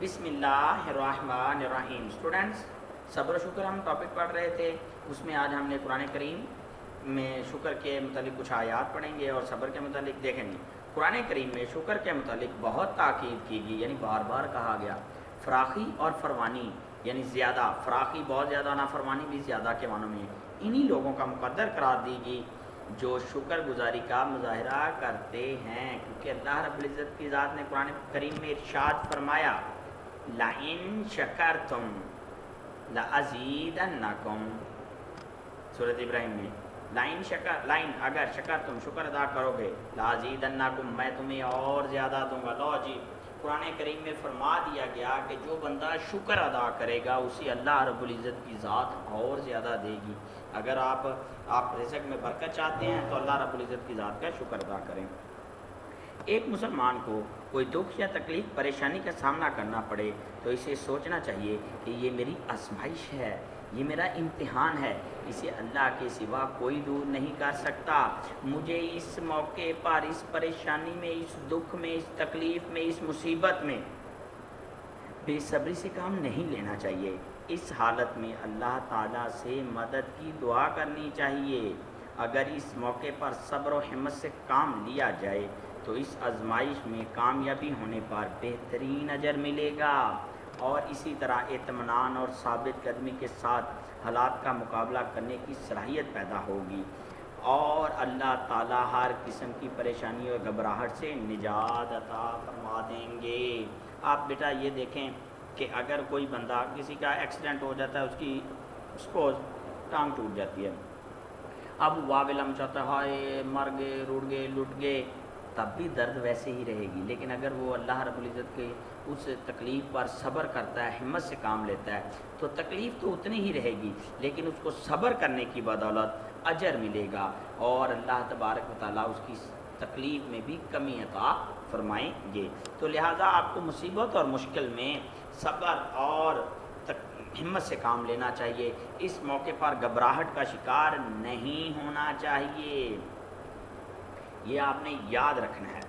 بسم اللہ الرحمن الرحیم۔ اسٹوڈنٹس، صبر و شکر ہم ٹاپک پڑھ رہے تھے، اس میں آج ہم نے قرآن کریم میں شکر کے متعلق کچھ آیات پڑھیں گے اور صبر کے متعلق دیکھیں گے۔ قرآن کریم میں شکر کے متعلق بہت تاکید کی گئی، یعنی بار بار کہا گیا۔ فراخی اور فروانی یعنی زیادہ، فراخی بہت زیادہ، نافرمانی بھی زیادہ کے معنوں میں، انہی لوگوں کا مقدر قرار دی گئی جو شکر گزاری کا مظاہرہ کرتے ہیں، کیونکہ اللہ رب العزت کی ذات نے قرآن کریم میں ارشاد فرمایا لَإِن شَكَرْتُمْ لَأَزِيدَنَّكُمْ، سورۃ ابراہیم میں لَإِن اگر شکر تم شکر ادا کرو گے لَأَزِيدَنَّكُمْ میں تمہیں اور زیادہ دوں گا۔ لو جی، قرآن کریم میں فرما دیا گیا کہ جو بندہ شکر ادا کرے گا اسے اللہ رب العزت کی ذات اور زیادہ دے گی۔ اگر آپ رزق میں برکت چاہتے ہیں تو اللہ رب العزت کی ذات کا شکر ادا کریں۔ ایک مسلمان کو کوئی دکھ یا تکلیف پریشانی کا سامنا کرنا پڑے تو اسے سوچنا چاہیے کہ یہ میری آزمائش ہے، یہ میرا امتحان ہے، اسے اللہ کے سوا کوئی دور نہیں کر سکتا۔ مجھے اس موقع پر، اس پریشانی میں، اس دکھ میں، اس تکلیف میں، اس مصیبت میں بے صبری سے کام نہیں لینا چاہیے۔ اس حالت میں اللہ تعالیٰ سے مدد کی دعا کرنی چاہیے۔ اگر اس موقع پر صبر و ہمت سے کام لیا جائے تو اس آزمائش میں کامیابی ہونے پر بہترین اجر ملے گا، اور اسی طرح اطمینان اور ثابت قدمی کے ساتھ حالات کا مقابلہ کرنے کی صلاحیت پیدا ہوگی، اور اللہ تعالیٰ ہر قسم کی پریشانی اور گھبراہٹ سے نجات عطا فرما دیں گے۔ آپ بیٹا یہ دیکھیں کہ اگر کوئی بندہ، کسی کا ایکسیڈنٹ ہو جاتا ہے، اس کی سپوز ٹانگ ٹوٹ جاتی ہے، اب واویلم چاہتا ہے ہائے مر گئے، رڑ گئے، لٹ گئے، تب بھی درد ویسے ہی رہے گی، لیکن اگر وہ اللہ رب العزت کے اس تکلیف پر صبر کرتا ہے، ہمت سے کام لیتا ہے، تو تکلیف تو اتنی ہی رہے گی لیکن اس کو صبر کرنے کی بدولت اجر ملے گا، اور اللہ تبارک و تعالیٰ اس کی تکلیف میں بھی کمی عطا فرمائیں گے۔ تو لہٰذا آپ کو مصیبت اور مشکل میں صبر اور ہمت سے کام لینا چاہیے۔ اس موقع پر گھبراہٹ کا شکار نہیں ہونا چاہیے، یہ آپ نے یاد رکھنا ہے۔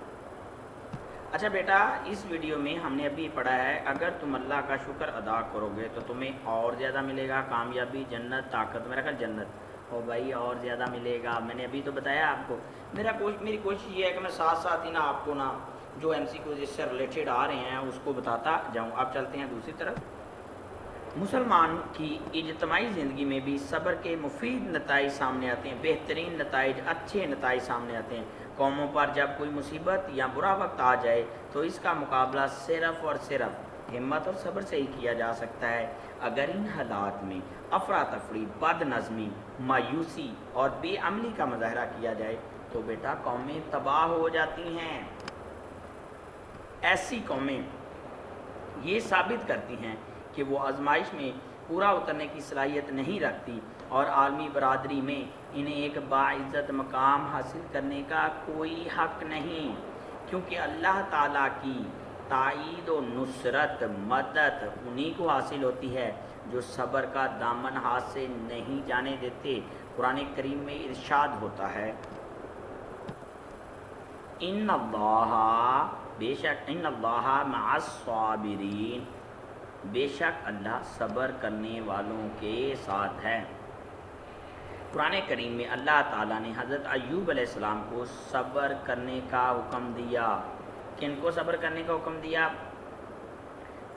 اچھا بیٹا، اس ویڈیو میں ہم نے ابھی پڑھا ہے اگر تم اللہ کا شکر ادا کرو گے تو تمہیں اور زیادہ ملے گا، کامیابی، جنت، طاقت، میرا خیال جنت ہو بھائی، اور زیادہ ملے گا۔ میں نے ابھی تو بتایا آپ کو، میری کوشش یہ ہے کہ میں ساتھ ساتھ ہی آپ کو جو ایم سی کیو جس سے ریلیٹڈ آ رہے ہیں اس کو بتاتا جاؤں۔ اب چلتے ہیں دوسری طرف۔ مسلمان کی اجتماعی زندگی میں بھی صبر کے مفید نتائج سامنے آتے ہیں، بہترین نتائج، اچھے نتائج سامنے آتے ہیں۔ قوموں پر جب کوئی مصیبت یا برا وقت آ جائے تو اس کا مقابلہ صرف اور صرف ہمت اور صبر سے ہی کیا جا سکتا ہے۔ اگر ان حالات میں افراتفری، بد نظمی، مایوسی اور بے عملی کا مظاہرہ کیا جائے تو بیٹا قومیں تباہ ہو جاتی ہیں۔ ایسی قومیں یہ ثابت کرتی ہیں کہ وہ آزمائش میں پورا اترنے کی صلاحیت نہیں رکھتی، اور عالمی برادری میں انہیں ایک باعزت مقام حاصل کرنے کا کوئی حق نہیں، کیونکہ اللہ تعالیٰ کی تائید و نصرت، مدد انہی کو حاصل ہوتی ہے جو صبر کا دامن ہاتھ سے نہیں جانے دیتے۔ قرآن کریم میں ارشاد ہوتا ہے ان اللہ، بے شک ان اللہ مع الصابرین، بے شک اللہ صبر کرنے والوں کے ساتھ ہے۔ قرآن کریم میں اللہ تعالیٰ نے حضرت ایوب علیہ السلام کو صبر کرنے کا حکم دیا۔ کن کو صبر کرنے کا حکم دیا؟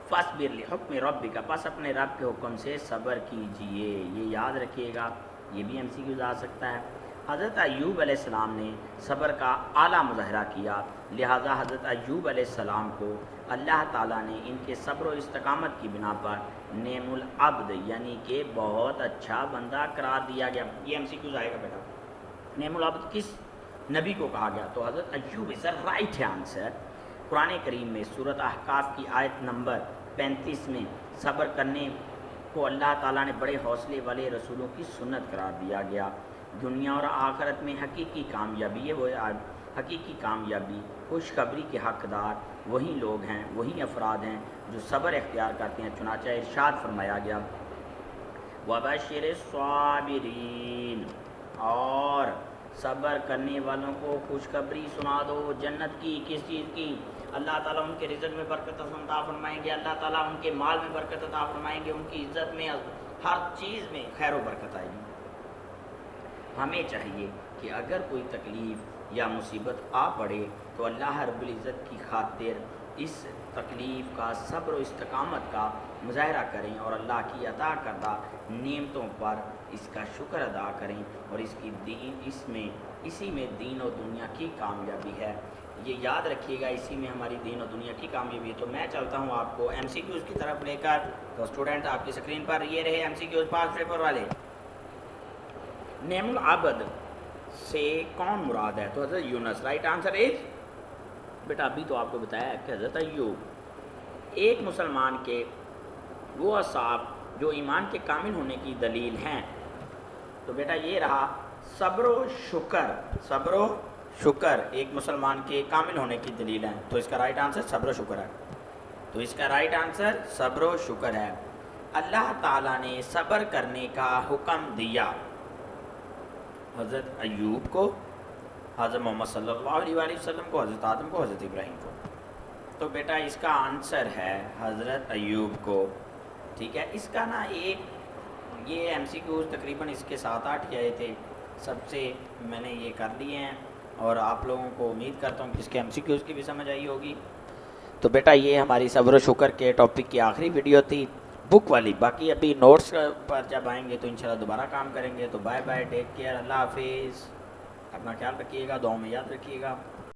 فاصبر لحکم ربک، پس اپنے رب کے حکم سے صبر کیجئے۔ یہ یاد رکھیے گا، یہ بھی ایم سی کیو آ سکتا ہے۔ حضرت ایوب علیہ السلام نے صبر کا اعلیٰ مظاہرہ کیا، لہٰذا حضرت ایوب علیہ السلام کو اللہ تعالیٰ نے ان کے صبر و استقامت کی بنا پر نعم العبد یعنی کہ بہت اچھا بندہ قرار دیا گیا۔ یہ ایم سی کیوز آئے گا بیٹا۔ نعم العبد کس نبی کو کہا گیا؟ تو حضرت ایوب از رائٹ آنسر۔ قرآن کریم میں سورۃ احقاف کی آیت نمبر 35 میں صبر کرنے کو اللہ تعالیٰ نے بڑے حوصلے والے رسولوں کی سنت قرار دیا گیا۔ دنیا اور آخرت میں حقیقی کامیابی ہے، وہ حقیقی کامیابی، خوشخبری کے حقدار وہی لوگ ہیں، وہی افراد ہیں جو صبر اختیار کرتے ہیں۔ چنانچہ ارشاد فرمایا گیا وَبَشِّرِ الصَّابِرِينَ، اور صبر کرنے والوں کو خوشخبری سنا دو جنت کی۔ کس چیز کی؟ اللہ تعالیٰ ان کے رزق میں برکت عطا فرمائیں گے، اللہ تعالیٰ ان کے مال میں برکت عطا فرمائیں گے، ان کی عزت میں، ہر چیز میں خیر و برکت آئے گی۔ ہمیں چاہیے کہ اگر کوئی تکلیف یا مصیبت آ پڑے تو اللہ رب العزت کی خاطر اس تکلیف کا صبر و استقامت کا مظاہرہ کریں اور اللہ کی عطا کردہ نعمتوں پر اس کا شکر ادا کریں، اور اسی میں دین و دنیا کی کامیابی ہے۔ یہ یاد رکھیے گا، اسی میں ہماری دین و دنیا کی کامیابی ہے۔ تو میں چلتا ہوں آپ کو ایم سی کیوز کی طرف لے کر، تو اسٹوڈنٹ آپ کی اسکرین پر یہ رہے ایم سی کیوز پاس پیپر والے۔ نعم العبد سے کون مراد ہے؟ تو حضرت یونس، رائٹ آنسر از، بیٹا ابھی تو آپ کو بتایا ہے کہ حضرت ایوب ایک مسلمان کے وہ اصحاب جو ایمان کے کامل ہونے کی دلیل ہیں۔ تو بیٹا یہ رہا صبر و شکر، صبر و شکر ایک مسلمان کے کامل ہونے کی دلیل ہے، تو اس کا رائٹ آنسر صبر و شکر ہے۔ تو اس کا رائٹ آنسر صبر و شکر ہے۔ اللہ تعالیٰ نے صبر کرنے کا حکم دیا حضرت ایوب کو، حضرت محمد صلی اللہ علیہ وآلہ وسلم کو، حضرت آدم کو، حضرت ابراہیم کو۔ تو بیٹا اس کا آنسر ہے حضرت ایوب کو، ٹھیک ہے۔ اس کا نا یہ ایم سی کیوز تقریباً اس کے 7-8 ہی آئے تھے، سب سے میں نے یہ کر لیے ہیں، اور آپ لوگوں کو امید کرتا ہوں کہ اس کے ایم سی کیوز کی بھی سمجھ آئی ہوگی۔ تو بیٹا یہ ہماری صبر و شکر کے ٹاپک کی آخری ویڈیو تھی بک والی، باقی ابھی نوٹس پر جب آئیں گے تو انشاءاللہ دوبارہ کام کریں گے۔ تو بائے بائے، ٹیک کیئر، اللہ حافظ، اپنا خیال رکھیے گا، دعاؤں میں یاد رکھیے گا۔